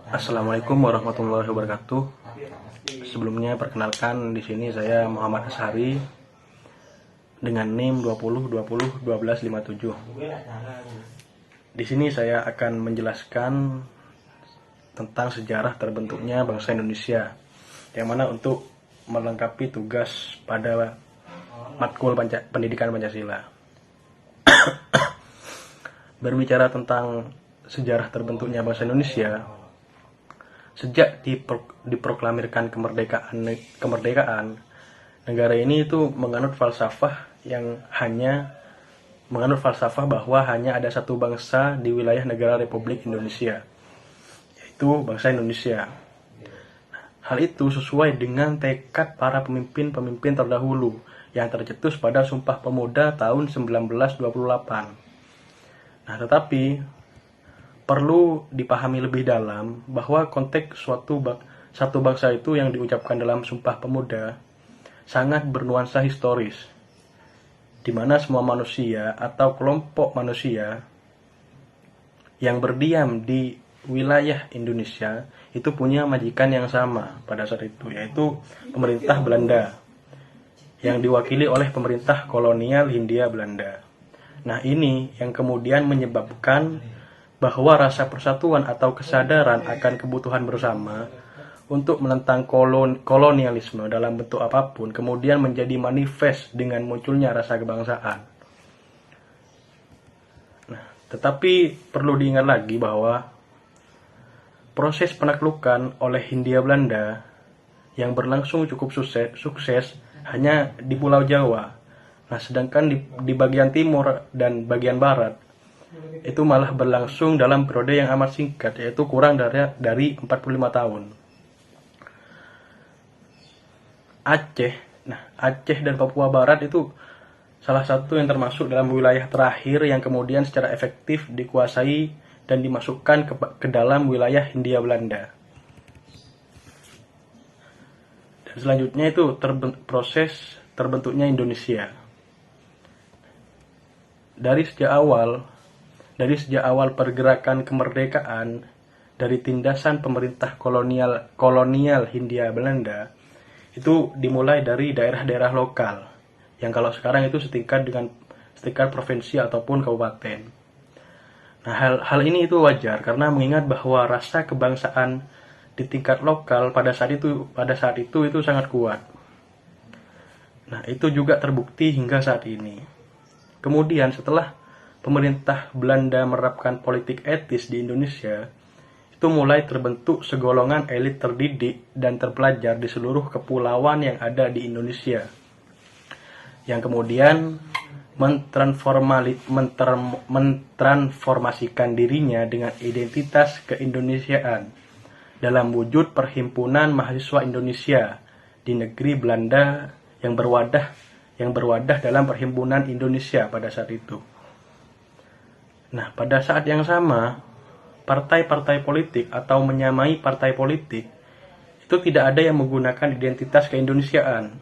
Assalamualaikum warahmatullahi wabarakatuh. Sebelumnya perkenalkan, di sini saya Muhammad Ashari dengan NIM 20201257. Di sini saya akan menjelaskan tentang sejarah terbentuknya bangsa Indonesia, yang mana untuk melengkapi tugas pada matkul pendidikan Pancasila. Berbicara tentang sejarah terbentuknya bangsa Indonesia, sejak diproklamirkan kemerdekaan, negara ini itu menganut falsafah bahwa hanya ada satu bangsa di wilayah negara Republik Indonesia, yaitu bangsa Indonesia. Hal itu sesuai dengan tekad para pemimpin terdahulu yang tercetus pada Sumpah Pemuda tahun 1928. Nah, tetapi perlu dipahami lebih dalam bahwa konteks satu bangsa itu yang diucapkan dalam Sumpah Pemuda sangat bernuansa historis, di mana semua manusia atau kelompok manusia yang berdiam di wilayah Indonesia itu punya majikan yang sama pada saat itu, yaitu pemerintah Belanda yang diwakili oleh pemerintah kolonial Hindia Belanda. Nah, ini yang kemudian menyebabkan bahwa rasa persatuan atau kesadaran akan kebutuhan bersama untuk menentang kolonialisme dalam bentuk apapun kemudian menjadi manifest dengan munculnya rasa kebangsaan. Nah, tetapi perlu diingat lagi bahwa proses penaklukan oleh Hindia Belanda yang berlangsung cukup sukses hanya di Pulau Jawa. Nah, sedangkan di bagian timur dan bagian barat itu malah berlangsung dalam periode yang amat singkat, yaitu kurang dari 45 tahun. Aceh dan Papua Barat itu salah satu yang termasuk dalam wilayah terakhir yang kemudian secara efektif dikuasai dan dimasukkan ke dalam wilayah Hindia Belanda. Dan selanjutnya itu proses terbentuknya Indonesia. Dari sejak awal pergerakan kemerdekaan dari tindasan pemerintah kolonial Hindia Belanda itu dimulai dari daerah-daerah lokal yang kalau sekarang itu setingkat provinsi ataupun kabupaten. Nah, hal ini itu wajar karena mengingat bahwa rasa kebangsaan di tingkat lokal pada saat itu sangat kuat. Nah, itu juga terbukti hingga saat ini. Kemudian setelah pemerintah Belanda menerapkan politik etis di Indonesia, itu mulai terbentuk segolongan elit terdidik dan terpelajar di seluruh kepulauan yang ada di Indonesia, yang kemudian mentransformasikan dirinya dengan identitas keindonesiaan dalam wujud Perhimpunan Mahasiswa Indonesia di negeri Belanda yang berwadah dalam Perhimpunan Indonesia pada saat itu. Nah, pada saat yang sama, partai-partai politik atau menyamai partai politik itu tidak ada yang menggunakan identitas keindonesiaan.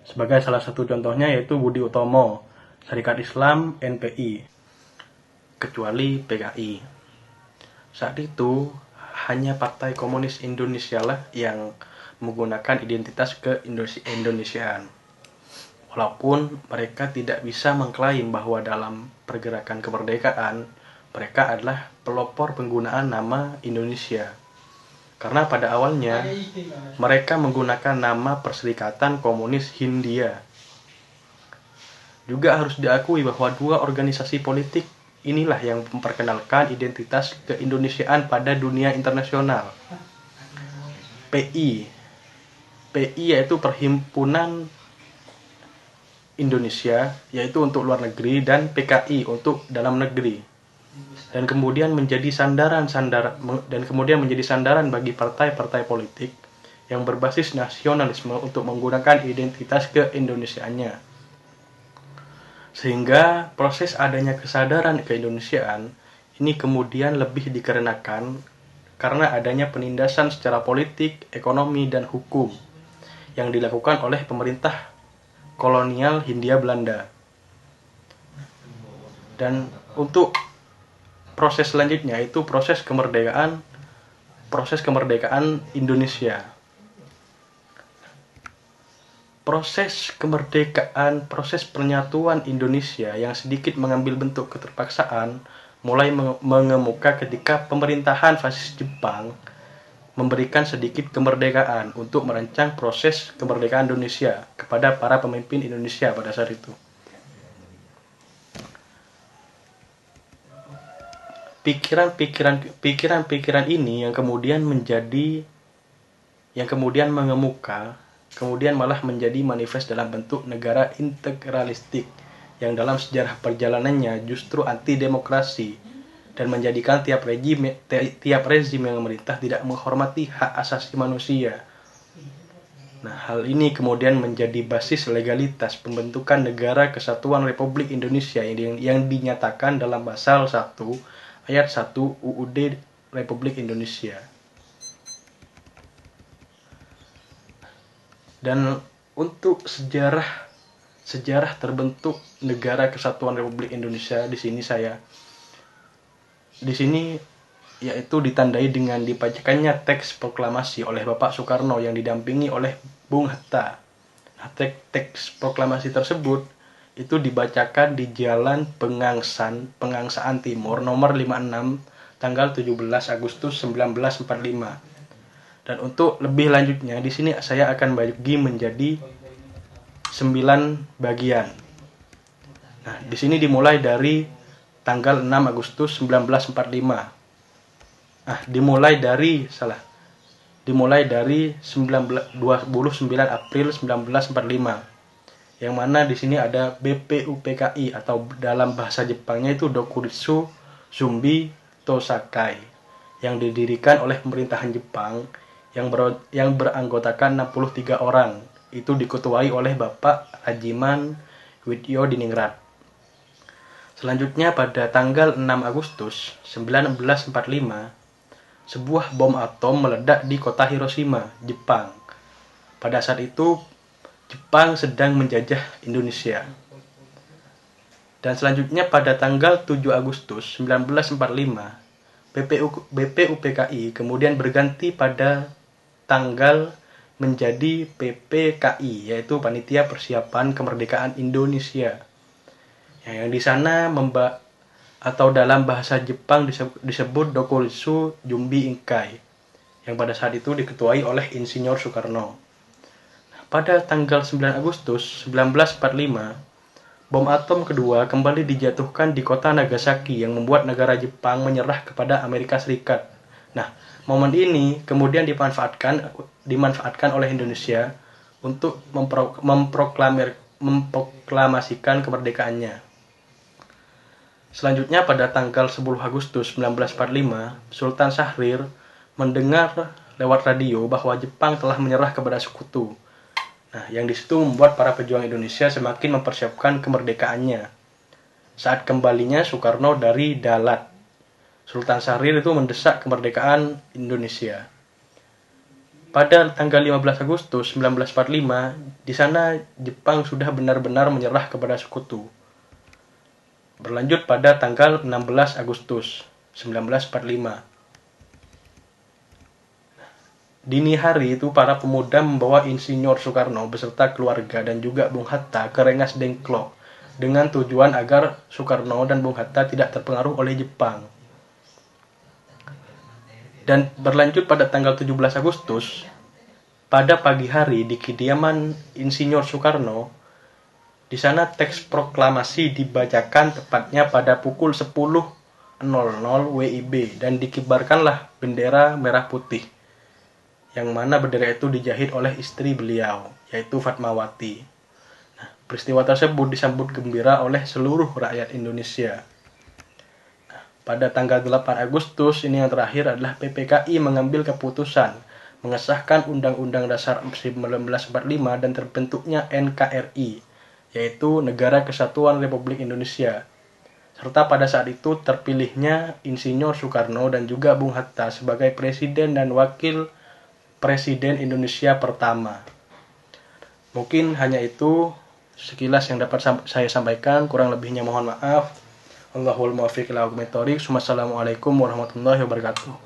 Sebagai salah satu contohnya yaitu Budi Utomo, Syarikat Islam, NPI, kecuali PKI. Saat itu hanya Partai Komunis Indonesia lah yang menggunakan identitas keindonesiaan. Walaupun mereka tidak bisa mengklaim bahwa dalam pergerakan kemerdekaan mereka adalah pelopor penggunaan nama Indonesia. Karena pada awalnya mereka menggunakan nama Perserikatan Komunis Hindia. Juga harus diakui bahwa dua organisasi politik inilah yang memperkenalkan identitas keindonesiaan pada dunia internasional. PI yaitu Perhimpunan Indonesia, yaitu untuk luar negeri, dan PKI untuk dalam negeri. Dan kemudian menjadi sandaran bagi partai-partai politik yang berbasis nasionalisme untuk menggunakan identitas keindonesiaannya. Sehingga proses adanya kesadaran keindonesiaan ini kemudian lebih dikarenakan karena adanya penindasan secara politik, ekonomi, dan hukum yang dilakukan oleh pemerintah kolonial Hindia Belanda. Dan untuk proses selanjutnya itu proses kemerdekaan proses kemerdekaan Indonesia. Proses kemerdekaan, proses penyatuan Indonesia yang sedikit mengambil bentuk keterpaksaan mulai mengemuka ketika pemerintahan fasis Jepang memberikan sedikit kemerdekaan untuk merancang proses kemerdekaan Indonesia kepada para pemimpin Indonesia pada saat itu. Pikiran-pikiran ini yang kemudian mengemuka, kemudian malah menjadi manifest dalam bentuk negara integralistik yang dalam sejarah perjalanannya justru anti demokrasi dan menjadikan tiap rezim yang memerintah tidak menghormati hak asasi manusia. Nah, hal ini kemudian menjadi basis legalitas pembentukan Negara Kesatuan Republik Indonesia yang dinyatakan dalam pasal 1 ayat 1 UUD Republik Indonesia. Dan untuk sejarah terbentuk Negara Kesatuan Republik Indonesia di sini yaitu ditandai dengan dibacakannya teks proklamasi oleh Bapak Soekarno yang didampingi oleh Bung Hatta. Nah, teks proklamasi tersebut itu dibacakan di Jalan Pengangsaan Timur nomor 56 tanggal 17 Agustus 1945. Dan untuk lebih lanjutnya di sini saya akan bagi menjadi 9 bagian. Nah, di sini dimulai dari tanggal 6 Agustus 1945. Dimulai dari 29 April 1945. Yang mana di sini ada BPUPKI atau dalam bahasa Jepangnya itu Dokuritsu Zumbi Tosakai yang didirikan oleh pemerintahan Jepang yang beranggotakan 63 orang. Itu diketuai oleh Bapak Hajiman Widyo Diningrat. Selanjutnya pada tanggal 6 Agustus 1945, sebuah bom atom meledak di kota Hiroshima, Jepang. Pada saat itu Jepang sedang menjajah Indonesia. Dan selanjutnya pada tanggal 7 Agustus 1945, BPUPKI kemudian berganti pada tanggal menjadi PPKI, yaitu Panitia Persiapan Kemerdekaan Indonesia. Yang di sana atau dalam bahasa Jepang disebut Dokuritsu Jumbi Inkai, yang pada saat itu diketuai oleh Insinyur Soekarno. Pada tanggal 9 Agustus 1945, bom atom kedua kembali dijatuhkan di kota Nagasaki yang membuat negara Jepang menyerah kepada Amerika Serikat. Nah, momen ini kemudian dimanfaatkan oleh Indonesia untuk memproklamasikan kemerdekaannya. Selanjutnya pada tanggal 10 Agustus 1945, Sultan Syahrir mendengar lewat radio bahwa Jepang telah menyerah kepada sekutu. Nah, yang disitu membuat para pejuang Indonesia semakin mempersiapkan kemerdekaannya. Saat kembalinya Soekarno dari Dalat, Sultan Syahrir itu mendesak kemerdekaan Indonesia. Pada tanggal 15 Agustus 1945, di sana Jepang sudah benar-benar menyerah kepada sekutu. Berlanjut pada tanggal 16 Agustus 1945. Dini hari itu para pemuda membawa Insinyur Soekarno beserta keluarga dan juga Bung Hatta ke Rengas Dengklok dengan tujuan agar Soekarno dan Bung Hatta tidak terpengaruh oleh Jepang. Dan berlanjut pada tanggal 17 Agustus, pada pagi hari di kediaman Insinyur Soekarno, di sana teks proklamasi dibacakan tepatnya pada pukul 10.00 WIB dan dikibarkanlah bendera merah putih, yang mana bendera itu dijahit oleh istri beliau, yaitu Fatmawati. Nah, peristiwa tersebut disambut gembira oleh seluruh rakyat Indonesia. Nah, pada tanggal 8 Agustus ini yang terakhir adalah PPKI mengambil keputusan mengesahkan Undang-Undang Dasar 1945 dan terbentuknya NKRI, yaitu Negara Kesatuan Republik Indonesia. Serta pada saat itu terpilihnya Insinyur Soekarno dan juga Bung Hatta sebagai Presiden dan Wakil Presiden Indonesia pertama. Mungkin hanya itu sekilas yang dapat saya sampaikan, kurang lebihnya mohon maaf. Allahul muwaffiq ila aqwamit thoriq. Wassalamualaikum warahmatullahi wabarakatuh.